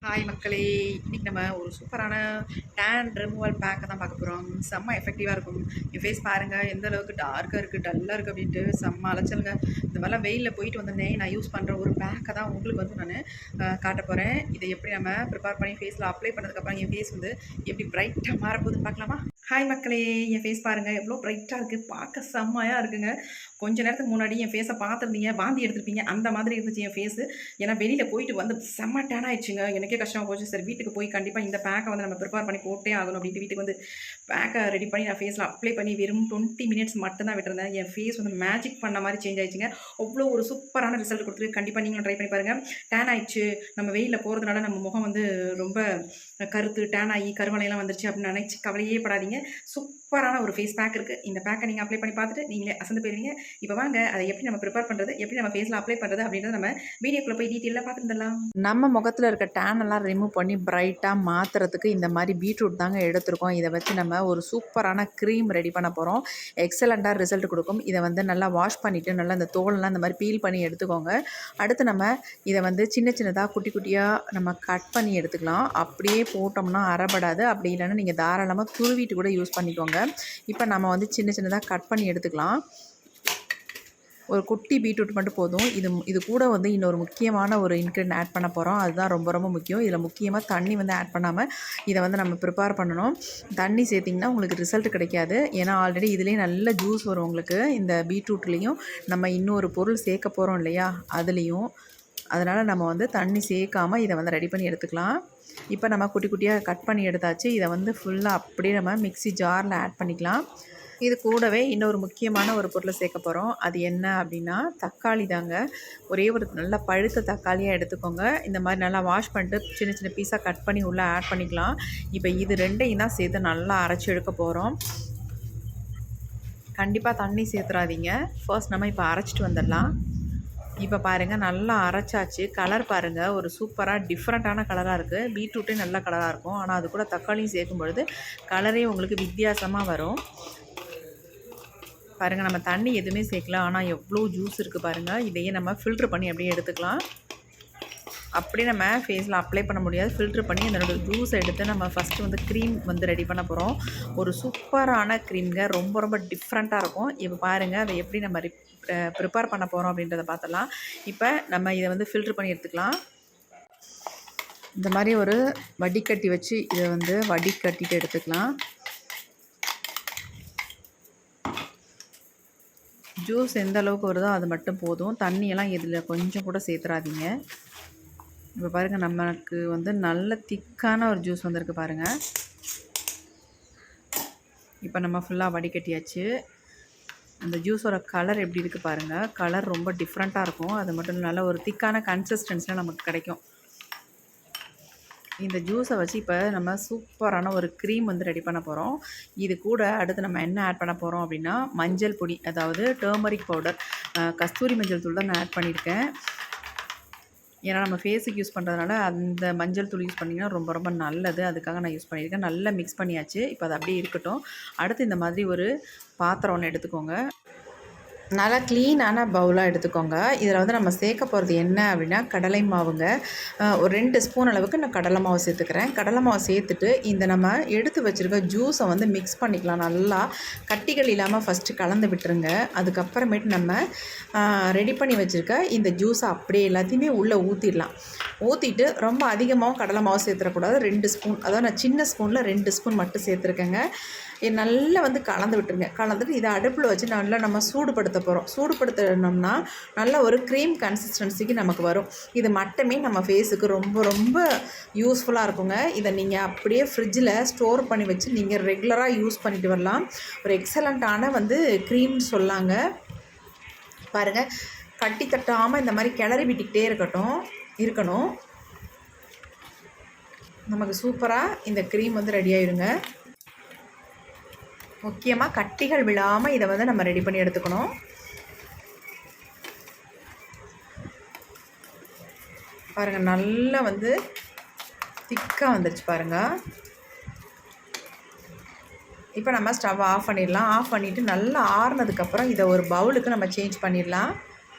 Hi மக்களே! இன்னைக்கு நம்ம ஒரு சூப்பரான டேன் ரிமூவல் பேக்க தான் பார்க்க போகிறோம். செம்ம எஃபெக்டிவாக இருக்கும். என் ஃபேஸ் பாருங்கள் எந்த அளவுக்கு டார்க்காக இருக்குது, டல்லாக இருக்குது அப்படின்ட்டு செம்ம அலைச்சலுங்க. இந்த மாதிரிலாம் வெயிலில் போயிட்டு வந்திருந்தேன். நான் யூஸ் பண்ணுற ஒரு பேக்கை தான் உங்களுக்கு வந்து நான் காட்ட போகிறேன். இதை எப்படி நம்ம ப்ரிப்பேர் பண்ணி ஃபேஸில் அப்ளை பண்ணதுக்கப்புறம் என் ஃபேஸ் வந்து எப்படி பிரைட்டாக மாறப்போகுதுன்னு பார்க்கலாமா? ஹாய் மக்களே! என் ஃபேஸ் பாருங்கள் எவ்வளோ பிரைட்டாக இருக்குது, பார்க்க செம்மையாக இருக்குங்க. கொஞ்ச நேரத்துக்கு முன்னாடி என் ஃபேஸை பார்த்துருந்தீங்க, வாந்தி எடுத்துருப்பீங்க, அந்த மாதிரி இருந்துச்சு என் ஃபேஸு. ஏன்னா வெளியில் போயிட்டு வந்து செம்ம டேன் ஆயிடுச்சுங்க. எனக்கே கஷ்டமாக போச்சு. சரி வீட்டுக்கு போய் கண்டிப்பாக இந்த பேக்கை வந்து நம்ம ப்ரிப்பேர் பண்ணி போட்டே ஆகணும் அப்படின்ட்டு வீட்டுக்கு வந்து பேக்கை ரெடி பண்ணி நான் ஃபேஸில் அப்ளை பண்ணி வெறும் 20 மினிட்ஸ் மட்டும்தான் விட்டுருந்தேன். என் ஃபேஸ் வந்து மேஜிக் பண்ண மாதிரி சேஞ்ச் ஆயிடுச்சுங்க. அவ்வளோ ஒரு சூப்பரான ரிசல்ட் கொடுத்துருக்கு. கண்டிப்பாக நீங்களும் ட்ரை பண்ணி பாருங்கள். டேன் ஆயிடுச்சு, நம்ம வெயிலில் போகிறதுனால நம்ம முகம் வந்து ரொம்ப கருத்து டேன் ஆகி கருவலையெல்லாம் வந்துருச்சு அப்படின்னு நினச்சி கவலையே படாதீங்க. சூப்பரான ஒரு ஃபேஸ் பேக் இருக்குது. இந்த பேக்கை நீங்கள் அப்ளை பண்ணி பார்த்துட்டு நீங்களே அசந்து போயிருவீங்க. இப்போ வாங்க அதை எப்படி நம்ம ப்ரிப்பேர் பண்ணுறது, எப்படி நம்ம ஃபேஸில் அப்ளை பண்ணுறது அப்படின்றத நம்ம வீடியோக்குள்ளே போய் டீட்டெயிலாக பார்த்துருந்துடலாம். நம்ம முகத்தில் இருக்க டேன் எல்லாம் ரிமூவ் பண்ணி பிரைட்டாக மாற்றுறதுக்கு இந்த மாதிரி பீட்ரூட் தாங்க எடுத்துருக்கோம். இதை வச்சு நம்ம ஒரு சூப்பரான க்ரீம் ரெடி பண்ண போகிறோம். எக்ஸலண்ட்டாக ரிசல்ட் கொடுக்கும். இதை வந்து நல்லா வாஷ் பண்ணிவிட்டு நல்லா இந்த தோலெல்லாம் இந்த மாதிரி பீல் பண்ணி எடுத்துக்கோங்க. அடுத்து நம்ம இதை வந்து சின்ன சின்னதாக குட்டி குட்டியாக நம்ம கட் பண்ணி எடுத்துக்கலாம். அப்படியே போட்டோம்னா அரைபடாது. அப்படி இல்லைன்னா நீங்கள் தாராளமாக துருவிட்டு கூட யூஸ் பண்ணிக்கோங்க. இப்போ நம்ம வந்து சின்ன சின்னதாக கட் பண்ணி எடுத்துக்கலாம். ஒரு குட்டி பீட்ரூட் மட்டும் போதும். இது கூட வந்து இன்னொரு முக்கியமான ஒரு இன்க்ரீடியன்ட் ஆட் பண்ண போகிறோம். அதுதான் ரொம்ப ரொம்ப முக்கியம். இதில் முக்கியமாக தண்ணி வந்து ஆட் பண்ணாமல் இதை வந்து நம்ம ப்ரிப்பேர் பண்ணணும். தண்ணி சேர்த்திங்கன்னா உங்களுக்கு ரிசல்ட் கிடைக்காது. ஏன்னா ஆல்ரெடி இதுலேயே நல்ல ஜூஸ் வரும் உங்களுக்கு. இந்த பீட்ரூட்லேயும் நம்ம இன்னொரு பொருள் சேர்க்க போகிறோம் இல்லையா, அதுலேயும். அதனால் நம்ம வந்து தண்ணி சேர்க்காமல் இதை வந்து ரெடி பண்ணி எடுத்துக்கலாம். இப்போ நம்ம குட்டி குட்டியாக கட் பண்ணி எடுத்தாச்சு. இதை வந்து ஃபுல்லாக அப்படியே நம்ம மிக்ஸி ஜாரில் ஆட் பண்ணிக்கலாம். இது கூடவே இன்னொரு முக்கியமான ஒரு பொருளை சேர்க்க போகிறோம். அது என்ன அப்படின்னா தக்காளி தாங்க. ஒரே ஒரு நல்ல பழுத்த தக்காளியாக எடுத்துக்கோங்க. இந்த மாதிரி நல்லா வாஷ் பண்ணிட்டு சின்ன சின்ன பீஸாக கட் பண்ணி உள்ளே ஆட் பண்ணிக்கலாம். இப்போ இது ரெண்டையும் தான் சேர்த்து நல்லா அரைச்சி எடுக்க போகிறோம். கண்டிப்பாக தண்ணி சேர்த்துறாதீங்க. ஃபர்ஸ்ட் நம்ம இப்போ அரைச்சிட்டு வந்துடலாம். இப்போ பாருங்கள் நல்லா அரைச்சாச்சு. கலர் பாருங்கள் ஒரு சூப்பராக டிஃப்ரெண்ட்டான கலராக இருக்குது. பீட்ரூட்டே நல்ல கலராக இருக்கும். ஆனால் அது கூட தக்காளியும் சேர்க்கும் பொழுது கலரே உங்களுக்கு வித்தியாசமாக வரும். பாருங்கள் நம்ம தண்ணி எதுவுமே சேர்க்கல, ஆனால் எவ்வளோ ஜூஸ் இருக்குது பாருங்கள். இதையே நம்ம ஃபில்ட்ரு பண்ணி அப்படியே எடுத்துக்கலாம். அப்படியே நம்ம ஃபேஸில் அப்ளை பண்ண முடியாது. ஃபில்ட்ரு பண்ணி அதனோட ஜூஸை எடுத்து நம்ம ஃபஸ்ட்டு வந்து க்ரீம் வந்து ரெடி பண்ண போகிறோம். ஒரு சூப்பரான க்ரீம்ங்க. ரொம்ப ரொம்ப டிஃப்ரெண்ட்டாக இருக்கும். இப்போ பாருங்கள் அதை எப்படி நம்ம ப்ரிப்பேர் பண்ண போகிறோம் அப்படின்றத பார்த்துடலாம். இப்போ நம்ம இதை வந்து ஃபில்ட்ரு பண்ணி எடுத்துக்கலாம். இந்த மாதிரி ஒரு வடிகட்டி வச்சு இதை வந்து வடிகட்டிட்டு எடுத்துக்கலாம். ஜூஸ் எந்த அளவுக்கு வருதோ அது மட்டும் போதும். தண்ணியெல்லாம் இதில் கொஞ்சம் கூட சேர்த்துறாதீங்க. இப்போ பாருங்கள் நமக்கு வந்து நல்ல திக்கான ஒரு ஜூஸ் வந்திருக்கு பாருங்கள். இப்போ நம்ம ஃபுல்லாக வடிகட்டியாச்சு. அந்த ஜூஸோட கலர் எப்படி இருக்குது பாருங்கள். கலர் ரொம்ப டிஃப்ரெண்ட்டாக இருக்கும். அது மட்டும் நல்ல ஒரு திக்கான கன்சிஸ்டன்ஸில் நமக்கு கிடைக்கும். இந்த ஜூஸை வச்சு இப்போ நம்ம சூப்பரான ஒரு க்ரீம் வந்து ரெடி பண்ண போகிறோம். இது கூட அடுத்து நம்ம என்ன ஆட் பண்ண போகிறோம் அப்படின்னா மஞ்சள் பொடி, அதாவது டர்மரிக் பவுடர், கஸ்தூரி மஞ்சள் தூள் தான் நான் ஆட் பண்ணியிருக்கேன். ஏன்னா நம்ம ஃபேஸுக்கு யூஸ் பண்ணுறதுனால அந்த மஞ்சள் தூள் யூஸ் பண்ணிங்கன்னா ரொம்ப ரொம்ப நல்லது. அதுக்காக நான் யூஸ் பண்ணியிருக்கேன். நல்லா மிக்ஸ் பண்ணியாச்சு. இப்போ அது அப்படியே இருக்கட்டும். அடுத்து இந்த மாதிரி ஒரு பாத்திரம் ஒன்று எடுத்துக்கோங்க. நல்லா க்ளீனான பவுலாக எடுத்துக்கோங்க. இதில் வந்து நம்ம சேர்க்க போகிறது என்ன அப்படின்னா கடலை மாவுங்க. ஒரு 2 ஸ்பூன் அளவுக்கு நான் கடலை மாவு சேர்த்துக்கிறேன். கடலை மாவு சேர்த்துட்டு இந்த நம்ம எடுத்து வச்சுருக்க ஜூஸை வந்து மிக்ஸ் பண்ணிக்கலாம். நல்லா கட்டிகள் இல்லாமல் ஃபஸ்ட்டு கலந்து விட்டுருங்க. அதுக்கப்புறமேட்டு நம்ம ரெடி பண்ணி வச்சுருக்க இந்த ஜூஸை அப்படியே எல்லாத்தையுமே உள்ளே ஊற்றிடலாம். ஊற்றிட்டு ரொம்ப அதிகமாகவும் கடலை மாவு சேர்த்துடக்கூடாது. 2 ஸ்பூன், அதாவது நான் சின்ன ஸ்பூனில் 2 ஸ்பூன் மட்டும் சேர்த்துருக்கேங்க. நல்லா வந்து கலந்து விட்டுருங்க. கலந்துட்டு இதை அடுப்பில் வச்சு நல்லா நம்ம சூடுபடுத்த போகிறோம். சூடுபடுத்தினோம்னா நல்ல ஒரு க்ரீம் கன்சிஸ்டன்சிக்கு நமக்கு வரும். இது மட்டுமே நம்ம ஃபேஸுக்கு ரொம்ப ரொம்ப யூஸ்ஃபுல்லாக இருக்குங்க. இதை நீங்கள் அப்படியே ஃப்ரிட்ஜில் ஸ்டோர் பண்ணி வச்சு நீங்கள் ரெகுலராக யூஸ் பண்ணிட்டு வரலாம். ஒரு எக்ஸலண்ட்டான வந்து க்ரீம் சொல்லாங்க. பாருங்கள் கட்டி தட்டாமல் இந்த மாதிரி கிளறி விட்டுக்கிட்டே இருக்கணும். நமக்கு சூப்பராக இந்த க்ரீம் வந்து ரெடி ஆயிருங்க. முக்கியமாக கட்டிகள் விழாமல் இதை வந்து நம்ம ரெடி பண்ணி எடுத்துக்கணும். பாருங்கள் நல்லா வந்து திக்காக வந்துருச்சு பாருங்கள். இப்போ நம்ம ஸ்டவ் ஆஃப் பண்ணிடலாம். ஆஃப் பண்ணிவிட்டு நல்லா ஆறுனதுக்கப்புறம் இதை ஒரு பவுலுக்கு நம்ம சேஞ்ச் பண்ணிடலாம்.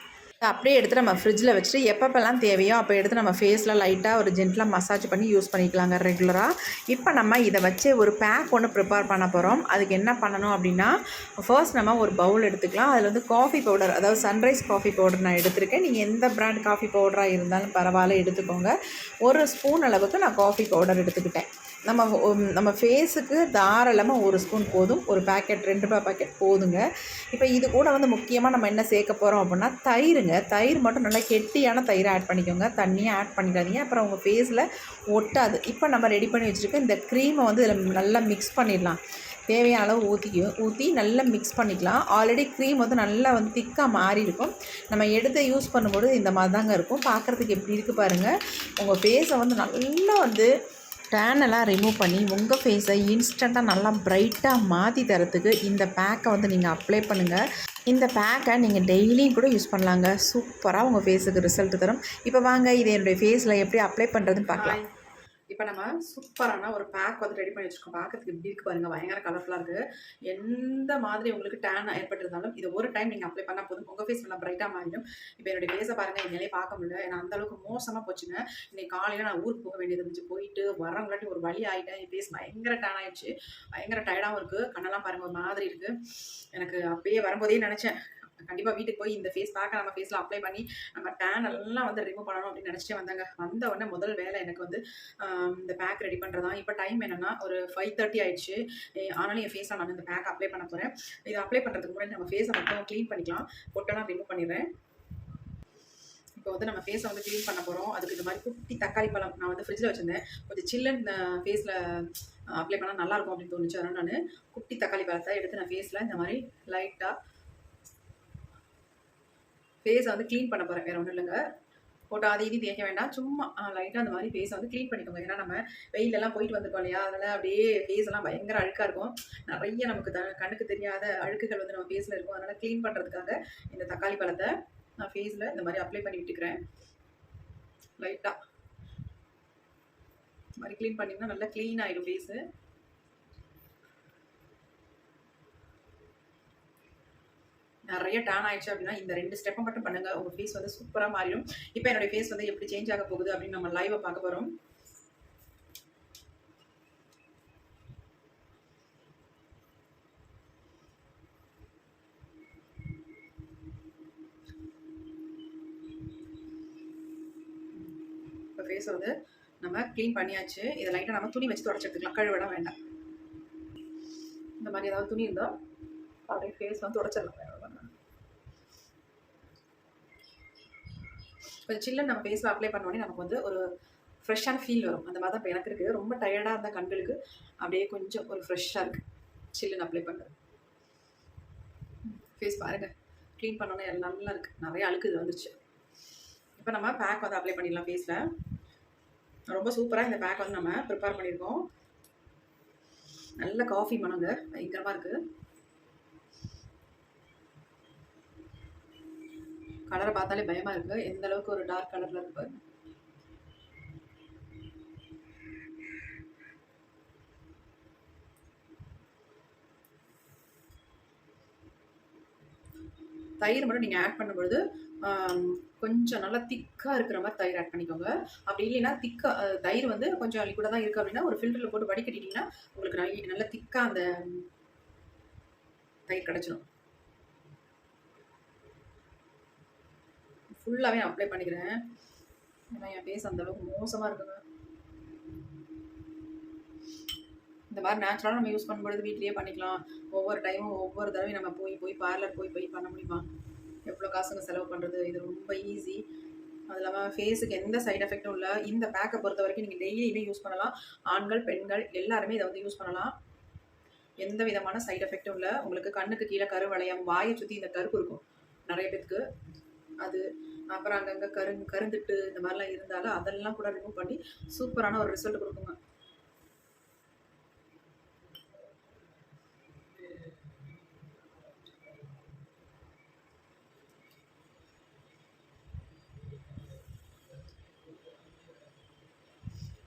அப்படியே எடுத்து நம்ம ஃப்ரிட்ஜில் வச்சுட்டு எப்பப்பெல்லாம் தேவையோ அப்போ எடுத்து நம்ம ஃபேஸில் லைட்டாக ஒரு ஜென்டலாக மசாஜ் பண்ணி யூஸ் பண்ணிக்கலாங்க ரெகுலராக. இப்போ நம்ம இதை வச்சு ஒரு பேக் ஒன்று ப்ரிப்பேர் பண்ண போகிறோம். அதுக்கு என்ன பண்ணணும் அப்படின்னா, ஃபர்ஸ்ட் நம்ம ஒரு பவுல் எடுத்துக்கலாம். அதில் வந்து காஃபி பவுடர், அதாவது சன்ரைஸ் காஃபி பவுடர் நான் எடுத்திருக்கேன். நீங்கள் எந்த பிராண்ட் காஃபி பவுடராக இருந்தாலும் பரவாயில்ல எடுத்துக்கோங்க. ஒரு ஸ்பூன் அளவுக்கு நான் காஃபி பவுடர் எடுத்துக்கிட்டேன். நம்ம ஃபேஸுக்கு தாராளமாக ஒரு ஸ்பூன் போதும். ஒரு பேக்கெட் 2 ரூபாய் பேக்கெட் போதுங்க. இப்போ இது கூட வந்து முக்கியமாக நம்ம என்ன சேர்க்க போகிறோம் அப்படின்னா தயிருங்க. தயிர் மட்டும் நல்லா கெட்டியான தயிரை ஆட் பண்ணிக்கோங்க. தண்ணியாக ஆட் பண்ணிக்காதீங்க, அப்புறம் உங்கள் ஃபேஸில் ஒட்டாது. இப்போ நம்ம ரெடி பண்ணி வச்சுருக்க இந்த க்ரீமை வந்து இதில் நல்லா மிக்ஸ் பண்ணிடலாம். தேவையான அளவு ஊற்றி நல்லா மிக்ஸ் பண்ணிக்கலாம். ஆல்ரெடி க்ரீம் வந்து நல்லா வந்து திக்காக மாறி இருக்கும். நம்ம எடுத்து யூஸ் பண்ணும்போது இந்த மாதிரி தாங்க இருக்கும். பார்க்குறதுக்கு எப்படி இருக்குது பாருங்கள். உங்கள் ஃபேஸை வந்து நல்லா வந்து டேனெல்லாம் ரிமூவ் பண்ணி உங்கள் ஃபேஸை இன்ஸ்டண்ட்டாக நல்லா ப்ரைட்டாக மாற்றி தரத்துக்கு இந்த பேக்கை வந்து நீங்கள் அப்ளை பண்ணுங்கள். இந்த பேக்கை நீங்கள் டெய்லியும் கூட யூஸ் பண்ணலாங்க. சூப்பராக உங்கள் ஃபேஸுக்கு ரிசல்ட் தரும். இப்போ வாங்க இதை என்னுடைய ஃபேஸில் எப்படி அப்ளை பண்ணுறதுன்னு பார்க்கலாம். இப்போ நம்ம சூப்பரான ஒரு பேக் வந்து ரெடி பண்ணி வச்சுருக்கோம். பார்க்கறதுக்கு எப்படி இருக்குது பாருங்கள். பயங்கர கலர்ஃபுல்லாக இருக்குது. எந்த மாதிரி உங்களுக்கு டேன் ஏற்பட்டிருந்தாலும் இது ஒரு டைம் நீங்கள் அப்ளை பண்ணால் போதும். உங்கள் ஃபேஸ் நல்லா ப்ரைட்டாக மாறிடும். இப்போ என்னுடைய ஃபேஸை பாருங்கள். என்னாலே பார்க்க முடியல. ஏன்னா அந்தளவுக்கு மோசமாக போச்சுங்க. இன்னைக்கு காலையில் நான் ஊருக்கு போக வேண்டியது இருந்துச்சு. போயிட்டு வரவங்களாட்டி ஒரு வழி ஆகிட்டேன். என் ஃபேஸ் பயங்கர டேன் ஆகிடுச்சு. பயங்கர டயர்டாகவும் இருக்குது. கண்ணெல்லாம் பாருங்கள் ஒரு மாதிரி இருக்குது. எனக்கு அப்பயே வரும்போதே நினச்சேன், கண்டிப்பாக வீட்டுக்கு போய் இந்த ஃபேஸ் பேக்கை நம்ம ஃபேஸில் அப்ளை பண்ணி நம்ம டேன் எல்லாம் வந்து ரிமூவ் பண்ணணும் அப்படின்னு நினச்சிட்டே வந்தாங்க. வந்த உடனே முதல் வேலை எனக்கு வந்து இந்த பேக் ரெடி பண்ணுறதான். இப்போ டைம் என்னென்னா ஒரு 5:30 ஆயிடுச்சு. ஆனாலும் என் ஃபேஸில் நான் இந்த பேக் அப்ளை பண்ண போகிறேன். இதை அப்ளை பண்ணுறதுக்கு முன்னாடி நம்ம ஃபேஸை மட்டும் க்ளீன் பண்ணிக்கலாம். பொட்டெல்லாம் ரிமூவ் பண்ணிடுறேன். இப்போ வந்து நம்ம ஃபேஸை வந்து க்ளீன் பண்ண போகிறோம். அதுக்கு இந்த மாதிரி குட்டி தக்காளி பழம் நான் வந்து ஃப்ரிட்ஜில் வச்சுருந்தேன். கொஞ்சம் சில்லுன்னு ஃபேஸில் அப்ளை பண்ணால் நல்லாயிருக்கும் அப்படின்னு தோணுச்சு. அதனால் நான் குட்டி தக்காளி பழத்தை எடுத்து நான் ஃபேஸில் இந்த மாதிரி லைட்டாக ஃபேஸை வந்து க்ளீன் பண்ண போகிறேன். வேறு ஒன்றும் இல்லைங்க. போட்டு அதை இது தேய்க்க வேண்டாம். சும்மா லைட்டாக அந்த மாதிரி ஃபேஸை வந்து க்ளீன் பண்ணிக்கோங்க. ஏன்னா நம்ம வெயிலெல்லாம் போயிட்டு வந்துருக்கோம் இல்லையா, அதனால் அப்படியே ஃபேஸ் எல்லாம் பயங்கர அழுக்காக இருக்கும். நிறைய நமக்கு கண்ணுக்கு தெரியாத அழுக்குகள் வந்து நம்ம ஃபேஸில் இருக்கும். அதனால் க்ளீன் பண்ணுறதுக்காக இந்த தக்காளி பழத்தை நான் ஃபேஸில் இந்த மாதிரி அப்ளை பண்ணி விட்டுக்கிறேன். லைட்டாக இந்த மாதிரி க்ளீன் பண்ணிங்கன்னா நல்லா க்ளீன் ஆகிடும் ஃபேஸு. நிறைய டேன் ஆயிடுச்சு அப்படின்னா இந்த 2 ஸ்டெப்பை மட்டும் பண்ணுங்க. உங்கள் ஃபேஸ் வந்து சூப்பராக மாறிடும். இப்போ என்னுடைய ஃபேஸ் வந்து எப்படி சேஞ்ச் ஆக போகுது அப்படின்னு நம்ம லைவை பார்க்க போகிறோம். இப்போ ஃபேஸை வந்து நம்ம க்ளீன் பண்ணியாச்சு. இதை லைட்டாக நம்ம துணி வச்சு தொடச்சிட்டுக்கலாம். கழுவிட வேண்டாம். இந்த மாதிரி ஏதாவது துணி இருந்தால் அப்படியே ஃபேஸ் வந்து தொடச்சிடலாம். கொஞ்சம் சில்லுன்னு நம்ம ஃபேஸில் அப்ளை பண்ணோடனே நமக்கு வந்து ஒரு ஃப்ரெஷ்ஷான ஃபீல் வரும். அந்த மாதிரி தான் இப்போ எனக்கு இருக்குது. ரொம்ப டயர்டாக இருந்தால் கண்களுக்கு அப்படியே கொஞ்சம் ஒரு ஃப்ரெஷ்ஷாக இருக்குது சில்லுன்னு அப்ளை பண்ணுறது. ஃபேஸ் பாருங்கள், க்ளீன் பண்ணோன்னே நல்லா இருக்குது. நிறைய அழுக்கு இது வந்துருச்சு. இப்போ நம்ம பேக் வந்து அப்ளை பண்ணிடலாம் ஃபேஸில். ரொம்ப சூப்பராக இந்த பேக் வந்து நம்ம ப்ரிப்பேர் பண்ணியிருக்கோம். நல்ல காஃபி மணங்க பயங்கரமாக இருக்குது. கலரை பார்த்தாலே பயமாக இருக்குது. எந்த அளவுக்கு ஒரு டார்க் கலரில் இருக்கு. தயிர் மட்டும் நீங்கள் ஆட் பண்ணும்பொழுது கொஞ்சம் நல்லா திக்காக இருக்கிற மாதிரி தயிர் ஆட் பண்ணிக்கோங்க. அப்படி இல்லைன்னா தயிர் வந்து கொஞ்சம் லிக்விடாக தான் இருக்குது அப்படின்னா ஒரு ஃபில்டரில் போட்டு வடிகட்டிட்டிங்கன்னா உங்களுக்கு நல்லா திக்காக அந்த தயிர் கிடச்சிடும். ஃபுல்லாகவே நான் அப்ளை பண்ணிக்கிறேன். ஏன்னா என் ஃபேஸ் அந்தளவுக்கு மோசமாக இருக்குங்க. இந்த மாதிரி நேச்சுரலாக நம்ம யூஸ் பண்ணும்பொழுது வீட்லேயே பண்ணிக்கலாம். ஒவ்வொரு டைமும் ஒவ்வொரு தடவையும் நம்ம போய் பார்லர் போய் பண்ண முடியுமா? எவ்வளோ காசுங்க செலவு பண்ணுறது? இது ரொம்ப ஈஸி. அது இல்லாமல் ஃபேஸுக்கு எந்த சைட் எஃபெக்டும் இல்லை. இந்த பேக்கை பொறுத்த வரைக்கும் நீங்கள் டெய்லியுமே யூஸ் பண்ணலாம். ஆண்கள் பெண்கள் எல்லாருமே இதை வந்து யூஸ் பண்ணலாம். எந்த விதமான சைட் எஃபெக்டும் இல்லை. உங்களுக்கு கண்ணுக்கு கீழே கருவளையம், வாயை சுற்றி இந்த கருப்பு இருக்கும் நிறைய பேருக்கு. அது அப்புறம் அங்கங்கே கருந்துட்டு இந்த மாதிரிலாம் இருந்தாலும் அதெல்லாம் கூட ரிமூவ் பண்ணி சூப்பரான ஒரு ரிசல்ட் கொடுக்குங்க.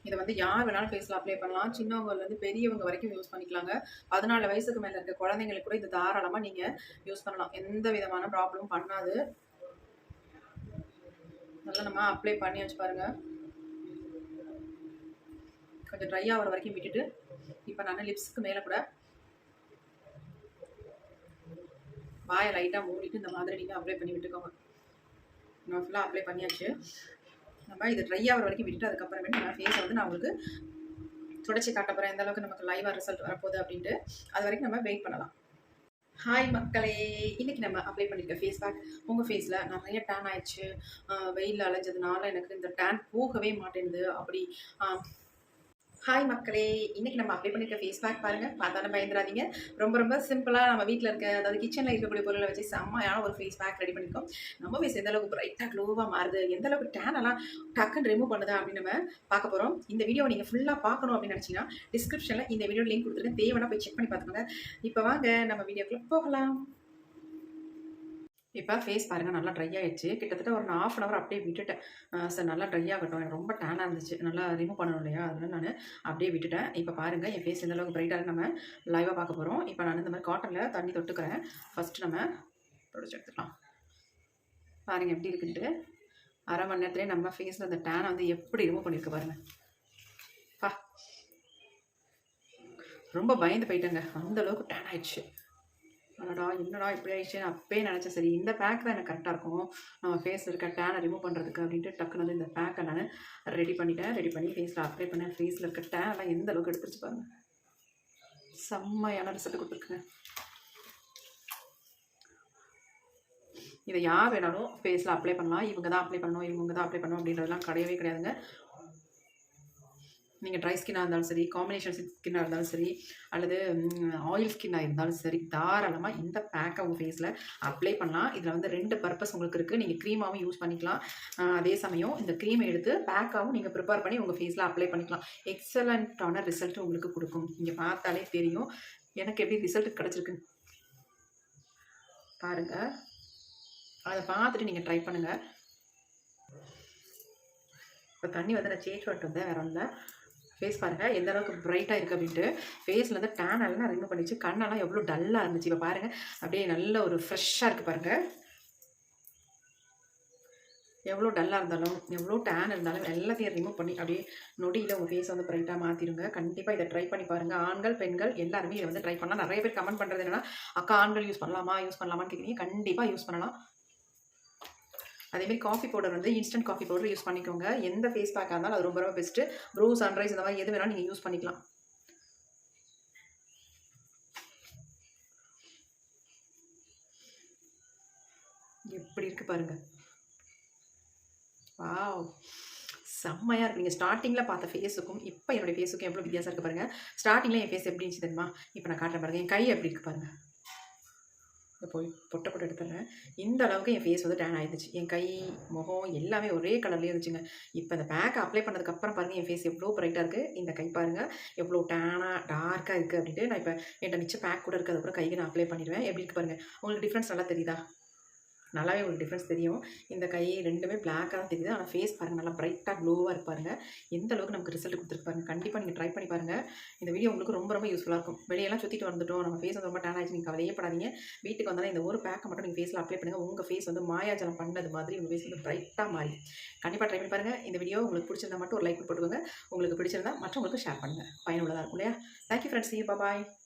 இதை வந்து யார் வேணாலும் ஃபேஸில் அப்ளை பண்ணலாம். சின்னவங்கலேருந்து பெரியவங்க வரைக்கும் யூஸ் பண்ணிக்கலாங்க. 14 வயசுக்கு மேலே இருக்க குழந்தைங்களுக்கு கூட இது தாராளமாக நீங்கள் யூஸ் பண்ணலாம். எந்த விதமான ப்ராப்ளமும் பண்ணாது. நல்லா நம்ம அப்ளை பண்ணி வச்சு பாருங்கள். கொஞ்சம் ட்ரை ஆகிற வரைக்கும் விட்டுட்டு இப்போ நான் லிப்ஸுக்கு மேலே கூட வாயை லைட்டாக மூடிட்டு இந்த மாதிரி நீங்கள் அப்ளை பண்ணி விட்டுக்கோங்க. நம்ம ஃபுல்லாக அப்ளை பண்ணியாச்சு. நம்ம இது ட்ரை ஆகிற வரைக்கும் விட்டுட்டு அதுக்கப்புறமேட்டு நம்ம ஃபேஸை வந்து நான் உங்களுக்கு தொடச்சி காட்ட போகிறேன் எந்த அளவுக்கு நமக்கு லைவாக ரிசல்ட் வரப்போகுது அப்படின்ட்டு. அது வரைக்கும் நம்ம வெயிட் பண்ணலாம். ஹாய் மக்களே, இன்றைக்கி நம்ம அப்ளை பண்ணியிருக்க ஃபேஸ் பேக் உங்கள் ஃபேஸில் நிறைய டேன் ஆயிடுச்சு. வெயிலில் அலைஞ்சதுனால எனக்கு இந்த டேன் போகவே மாட்டேங்குது. அப்படி ஹாய் மக்களே, இன்றைக்கி நம்ம அப்ளை பண்ணியிருக்க ஃபேஸ் பேக் பாருங்கள். பார்த்தாலும் பயந்துடாதீங்க. ரொம்ப ரொம்ப சிம்பிளாக நம்ம வீட்டில் இருக்க, அதாவது கிச்சனில் இருக்கக்கூடிய பொருளை வச்சு செம்மையான ஒரு ஃபேஸ் பேக் ரெடி பண்ணியிருக்கோம். நம்ம ஃபேஸ் எந்த அளவுக்கு பிரைட்டாக க்ளோவாக மாறுது, எந்த அளவுக்கு டேன் எல்லாம் டக்குன்னு ரிமூவ் பண்ணுதா அப்படின்னு நம்ம பார்க்க போகிறோம். இந்த வீடியோவை நீங்கள் ஃபுல்லாக பார்க்கணும் அப்படின்னு நினச்சிங்கன்னா டிஸ்கிரிப்ஷனில் இந்த வீடியோ லிங்க் கொடுத்துருக்கேன். தேவைன்னா போய் செக் பண்ணி பார்த்துக்கோங்க. இப்போ வாங்க நம்ம வீடியோக்குள்ளே போகலாம். இப்போ ஃபேஸ் பாருங்கள் நல்லா ட்ரை ஆகிடுச்சு. கிட்டத்தட்ட ஒரு 1/2 hour அப்படியே விட்டுட்டேன். சார் நல்லா ட்ரை ஆகட்டும், எனக்கு ரொம்ப டேனாக இருந்துச்சு, நல்லா ரிமூவ் பண்ணணும் இல்லையா, அதனால் நான் அப்படியே விட்டுட்டேன். இப்போ பாருங்கள் என் ஃபேஸ் எந்தளவுக்கு ப்ரைட்டாக நம்ம லைவாக பார்க்க போகிறோம். இப்போ நான் இந்த மாதிரி காட்டனில் தண்ணி தொட்டுக்கிறேன். ஃபஸ்ட்டு நம்ம தொடச்சி எடுத்துக்கலாம். பாருங்கள் எப்படி இருக்குன்ட்டு. 1/2 மணி நேரத்துலேயே நம்ம ஃபேஸில் அந்த டேனை வந்து எப்படி ரிமூவ் பண்ணியிருக்கு பாருங்கள். ரொம்ப பயந்து போயிட்டேங்க, அந்தளவுக்கு டேன் ஆயிடுச்சு. அடடா என்னடா இப்படி ஆயிடுச்சு, அப்பயே நினச்சேன் சரி இந்த பேக் தான் எனக்கு கரெக்டாக இருக்கும் நம்ம ஃபேஸில் இருக்க டேனை ரிமூவ் பண்ணுறதுக்கு அப்படின்ட்டு டக்குன்னு வந்து இந்த பேக்கை நான் ரெடி பண்ணி ஃபேஸில் அப்ளை பண்ணேன். ஃபேஸில் இருக்க டேன்லாம் எந்த அளவுக்கு எடுத்துருச்சு பாருங்கள். செம்மையான ரிசல்ட் கொடுத்துருக்குங்க. இதை யார் வேணாலும் ஃபேஸில் அப்ளை பண்ணலாம். இவங்க தான் அப்ளை பண்ணணும் அப்படின்றதுலாம் கிடையவே கிடையாதுங்க. நீங்கள் ட்ரை ஸ்கின்னாக இருந்தாலும் சரி, காம்பினேஷன் ஸ்கின்னாக இருந்தாலும் சரி, அல்லது ஆயில் ஸ்கின்னாக இருந்தாலும் சரி, தாராளமாக இந்த பேக்கை உங்கள் ஃபேஸில் அப்ளை பண்ணலாம். இதில் வந்து 2 பர்பஸ் உங்களுக்கு இருக்குது. நீங்கள் க்ரீமாகவும் யூஸ் பண்ணிக்கலாம். அதே சமயம் இந்த க்ரீமை எடுத்து பேக்காகவும் நீங்கள் ப்ரிப்பேர் பண்ணி உங்கள் ஃபேஸில் அப்ளை பண்ணிக்கலாம். எக்ஸலண்ட்டான ரிசல்ட் உங்களுக்கு கொடுக்கும். நீங்கள் பார்த்தாலே தெரியும் எனக்கு எப்படி ரிசல்ட் கிடச்சிருக்குன்னு. பாருங்கள், அதை பார்த்துட்டு நீங்கள் ட்ரை பண்ணுங்கள். இப்போ தண்ணி வந்து நான் சேஞ்ச் பண்ணிட்டு வந்தேன், வேறு இல்லை. ஃபேஸ் பாருங்கள் எந்த அளவுக்கு ப்ரைட்டாக இருக்குது அப்படின்ட்டு. ஃபேஸில் வந்து டேன் எல்லாம் ரிமூவ் பண்ணிச்சு. கண்ணெல்லாம் எவ்வளோ டல்லாக இருந்துச்சு. இப்போ பாருங்கள் அப்படியே நல்ல ஒரு ஃப்ரெஷ்ஷாக இருக்குது பாருங்கள். எவ்வளோ டல்லாக இருந்தாலும், எவ்வளோ டேன் இருந்தாலும் எல்லாத்தையும் ரிமூவ் பண்ணி அப்படியே நொடியில் உங்கள் ஃபேஸை வந்து ப்ரைட்டாக மாற்றிடுங்க. கண்டிப்பாக இதை ட்ரை பண்ணி பாருங்கள். ஆண்கள் பெண்கள் எல்லாருமே இதை வந்து ட்ரை பண்ணலாம். நிறைய பேர் கமெண்ட் பண்ணுறது என்னென்னா, அக்கா ஆண்கள் யூஸ் பண்ணலாமான்னு கேட்குறீங்க. கண்டிப்பாக யூஸ் பண்ணலாம். அதேமாதிரி காஃபி பவுடர் வந்து இன்ஸ்டன்ட் காஃபி பவுடர் யூஸ் பண்ணிக்கோங்க. எந்த ஃபேஸ் பேக்காக இருந்தாலும் அது ரொம்ப ரொம்ப பெஸ்ட்டு. ப்ரூ சன்ரைஸ் இந்த மாதிரி எது வேணாலும் நீங்கள் யூஸ் பண்ணிக்கலாம். எப்படி இருக்குது பாருங்கள். வாவ், செம்மையாக இருக்குது. நீங்கள் ஸ்டார்டிங்கில் பார்த்த ஃபேஸுக்கும் இப்போ என்னுடைய ஃபேஸுக்கும் எவ்வளோ வித்தியாசம் இருக்குது பாருங்கள். ஸ்டார்டிங்கில் என் ஃபேஸ் எப்படி இருந்துச்சு தெரியுமா? இப்போ நான் காட்டுறேன் பாருங்கள். என் கை எப்படி இருக்குது பாருங்கள். போய் பொட்டை எடுத்துடுறேன். இந்த அளவுக்கு என் ஃபேஸ் வந்து டேன் ஆகிடுச்சு. என் கை, முகம் எல்லாமே ஒரே கலர்லேயே இருந்துச்சுங்க. இப்போ இந்த பேக்கை அப்ளை பண்ணதுக்கப்புறம் பாருங்கள் என் ஃபேஸ் எவ்வளோ ப்ரைட்டாக இருக்குது. இந்த கை பாருங்கள் எவ்வளோ டேனாக டார்க்காக இருக்குது அப்படின்ட்டு. நான் இப்போ என்கிட்ட மிச்சம் பேக் கூட இருக்குது, அதுக்கப்புறம் கைக்கு நான் அப்ளை பண்ணிடுவேன். எப்படி இருக்குது பாருங்கள். உங்களுக்கு டிஃப்ரென்ஸ் நல்லா தெரியுதா? நல்லாவே உங்களுக்கு டிஃப்ரென்ஸ் தெரியும். இந்த கை 2மே பிளாக்காக தான் தெரியுது. ஆனால் ஃபேஸ் பாருங்கள் நல்லா ப்ரைட்டாக க்ளோவாக இருப்பாருங்க. எந்த அளவுக்கு நமக்கு ரிசல்ட் கொடுத்துருப்பாருங்க. கண்டிப்பாக நீங்கள் ட்ரை பண்ணி பாருங்கள். இந்த வீடியோ உங்களுக்கு ரொம்ப ரொம்ப யூஸ்ஃபுல்லாக இருக்கும். வெளியெல்லாம் சுற்றிட்டு வந்துட்டோம், நம்ம ஃபேஸ் வந்து ரொம்ப டேன் ஆகிடுச்சு, நீங்கள் கவலையே படாதீங்க. வீட்டுக்கு வந்தாலும் இந்த ஒரு பேக்கை மட்டும் நீங்கள் ஃபேஸில் அப்ளை பண்ணுங்கள். உங்கள் ஃபேஸ் வந்து மாயாஜலம் பண்ணது மாதிரி உங்கள் ஃபேஸ் வந்து ப்ரைட்டாக மாறி. கண்டிப்பாக ட்ரை பண்ணி பாருங்கள். இந்த வீடியோ உங்களுக்கு பிடிச்சிருந்தா மட்டும் ஒரு லைக் போட்டுக்கோங்க. உங்களுக்கு பிடிச்சிருந்தா மற்றவங்களுக்கு ஷேர் பண்ணுங்கள். பயனுள்ளதாக இருக்கும் இல்லையா? Thank you friends. See you. Bye bye.